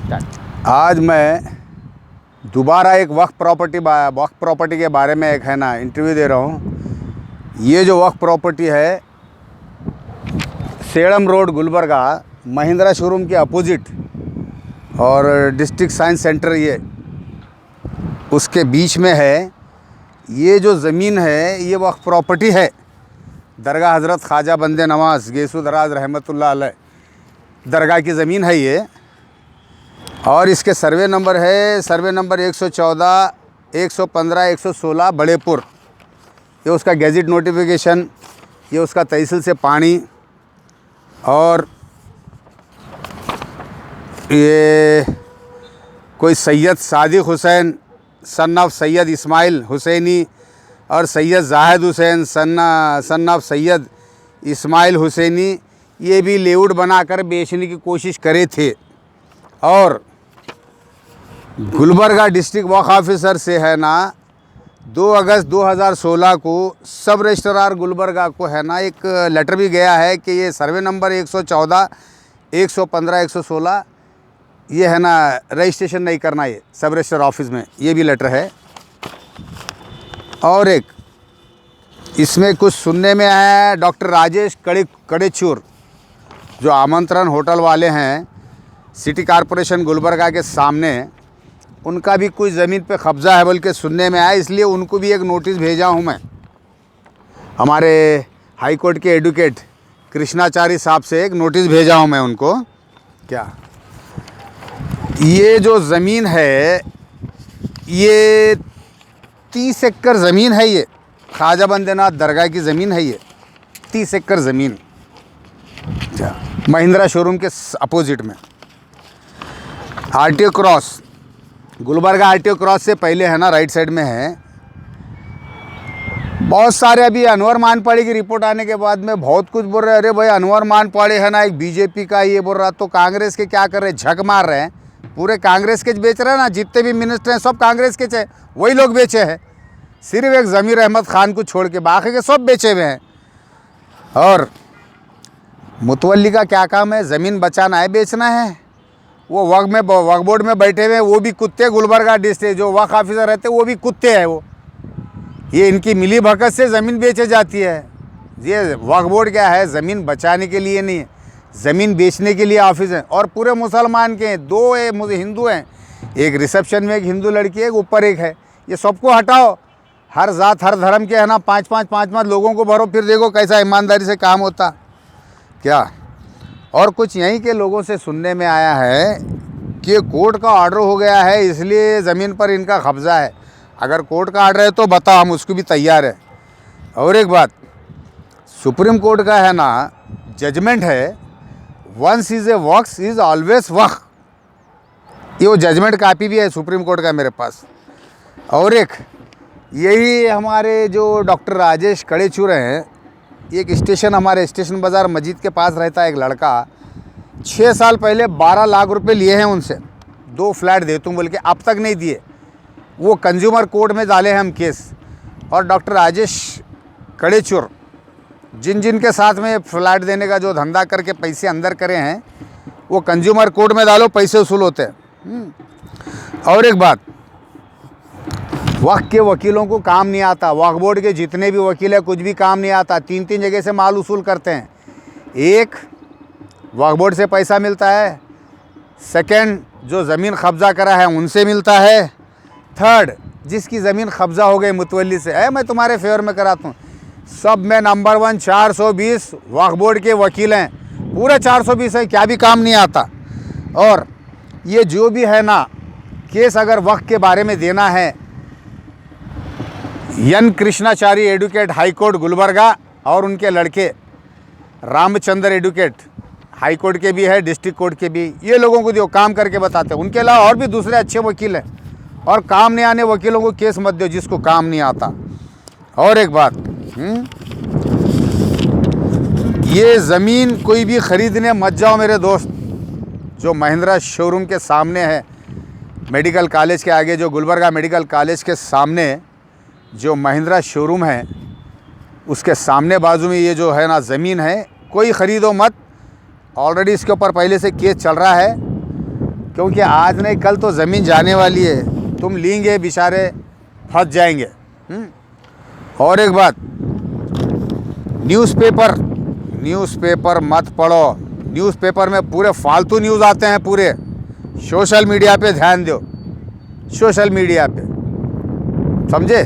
Start. आज मैं दोबारा एक वक्फ प्रॉपर्टी के बारे में एक है ना इंटरव्यू दे रहा हूँ। ये जो वक्फ प्रॉपर्टी है सेड़म रोड गुलबर्गा महिंद्रा शोरूम के अपोजिट और डिस्ट्रिक्ट साइंस सेंटर ये उसके बीच में है। ये जो ज़मीन है ये वक्फ प्रॉपर्टी है। दरगाह हज़रत ख्वाजा बंदे नवाज़ गेसु दराज रहमतुल्लाह अलैह दरगाह की ज़मीन है ये। और इसके सर्वे नंबर 114, 115, 116 बड़ेपुर। ये उसका गैजेट नोटिफिकेशन, ये उसका तहसील से पानी, और ये कोई सैयद सादिक हुसैन सन ऑफ सैयद इस्माइल हुसैनी और सैयद जाहिद हुसैन सन ऑफ सैयद इस्माइल हुसैनी, ये भी लेआउट बनाकर बेचने की कोशिश करे थे। और गुलबर्गा डिस्ट्रिक्ट वक्फ ऑफिसर से है ना 2 अगस्त 2016 को सब रजिस्ट्रार गुलबर्गा को है ना एक लेटर भी गया है कि ये सर्वे नंबर 114, 115, 116 ये है ना रजिस्ट्रेशन नहीं करना ये सब रजिस्ट्रार ऑफिस में, ये भी लेटर है। और एक इसमें कुछ सुनने में आया है डॉक्टर राजेश कड़ेचूर जो आमंत्रण होटल वाले हैं सिटी कॉरपोरेशन गुलबर्गा के सामने, उनका भी कुछ ज़मीन पे कब्ज़ा है बोल के सुनने में आया। इसलिए उनको भी एक नोटिस भेजा हूँ मैं हमारे हाई कोर्ट के एडवोकेट कृष्णाचारी साहब से एक नोटिस भेजा हूँ मैं उनको। क्या ये जो ज़मीन है ये 30 एकड़ ज़मीन है। ये ख्वाजा बंदेनाथ दरगाह की ज़मीन है। ये 30 एकड़ ज़मीन महिंद्रा शोरूम के अपोजिट में RTO cross Gulbarga RTO cross से पहले है ना राइट साइड में है। बहुत सारे अभी अनवर मानपाड़ी की रिपोर्ट आने के बाद में बहुत कुछ बोल रहे हैं। अरे भाई अनवर मानपाड़ी है ना एक बीजेपी का ये बोल रहा, तो कांग्रेस के क्या कर रहे हैं, झक मार रहे हैं। पूरे कांग्रेस के बेच रहे हैं ना, जितने भी मिनिस्टर हैं सब कांग्रेस के चे वही लोग बेचे हैं। सिर्फ एक ज़मीर अहमद खान को छोड़ के बाकी के सब बेचे हुए हैं। और मुतवल्ली का क्या काम है, ज़मीन बचाना है बेचना है। वो वक्फ बोर्ड में बैठे हुए वो भी कुत्ते, गुलबर्गा डिस्ट्रिक्ट जो वक्फ ऑफिसर रहते हैं वो भी कुत्ते हैं। वो ये इनकी मिली भगत से ज़मीन बेची जाती है। ये वक्फ बोर्ड क्या है, ज़मीन बचाने के लिए नहीं है, ज़मीन बेचने के लिए ऑफिस है। और पूरे मुसलमान के हैं, 2 हिंदू हैं, एक रिसेप्शन में एक हिंदू लड़की है, एक ऊपर एक है। ये सबको हटाओ, हर जात हर धर्म के है ना 5-5 लोगों को भरो, फिर देखो कैसा ईमानदारी से काम होता क्या। और कुछ यहीं के लोगों से सुनने में आया है कि कोर्ट का ऑर्डर हो गया है इसलिए ज़मीन पर इनका कब्ज़ा है। अगर कोर्ट का ऑर्डर है तो बताओ, हम उसको भी तैयार है। और एक बात, सुप्रीम कोर्ट का है ना जजमेंट है, once is a waqf is always waqf. ये वो जजमेंट कापी भी है सुप्रीम कोर्ट का मेरे पास। और एक यही हमारे जो डॉक्टर राजेश कड़ेचूर हैं, एक स्टेशन हमारे स्टेशन बाज़ार मस्जिद के पास रहता है एक लड़का, 6 साल पहले 12 लाख रुपए लिए हैं उनसे, 2 फ्लैट दे तुम बोल के, अब तक नहीं दिए। वो कंज्यूमर कोर्ट में डाले हैं हम केस। और डॉक्टर राजेश कड़ेचूर जिन के साथ में फ्लैट देने का जो धंधा करके पैसे अंदर करे हैं वो कंज्यूमर कोर्ट में डालो, पैसे वसूल होते हैं। और एक बात, वक्फ के वकीलों को काम नहीं आता, वक्फ बोर्ड के जितने भी वकील हैं कुछ भी काम नहीं आता। 3 जगह से माल वसूल करते हैं। एक, वक्फ बोर्ड से पैसा मिलता है। सेकंड, जो ज़मीन कब्ज़ा करा है उनसे मिलता है। थर्ड, जिसकी ज़मीन कब्ज़ा हो गई मुतवल्ली से, है मैं तुम्हारे फेवर में कराता हूँ, सब में नंबर 1 420 वक्फ बोर्ड के वकील हैं, पूरे 420 है, क्या भी काम नहीं आता। और ये जो भी है ना केस अगर वक्फ के बारे में देना है, N Krishnachari advocate high court Gulbarga और उनके लड़के रामचंद्र एडवोकेट हाई कोर्ट के भी है, डिस्ट्रिक्ट कोर्ट के भी, ये लोगों को जो काम करके बताते हैं। उनके अलावा और भी दूसरे अच्छे वकील हैं। और काम नहीं आने वकीलों को केस मत दो जिसको काम नहीं आता। और एक बात, ये ज़मीन कोई भी ख़रीदने मत जाओ मेरे दोस्त। जो महिंद्रा शोरूम के सामने है, मेडिकल कॉलेज के आगे, जो गुलबर्गा मेडिकल कॉलेज के सामने जो महिंद्रा शोरूम है उसके सामने बाजू में ये जो है ना ज़मीन है, कोई ख़रीदो मत। ऑलरेडी इसके ऊपर पहले से केस चल रहा है क्योंकि आज नहीं कल तो ज़मीन जाने वाली है, तुम लेंगे बेचारे फंस जाएंगे। और एक बात, न्यूज़पेपर मत पढ़ो। न्यूज़पेपर में पूरे फालतू न्यूज़ आते हैं, पूरे सोशल मीडिया पे ध्यान दो, सोशल मीडिया पे, समझे।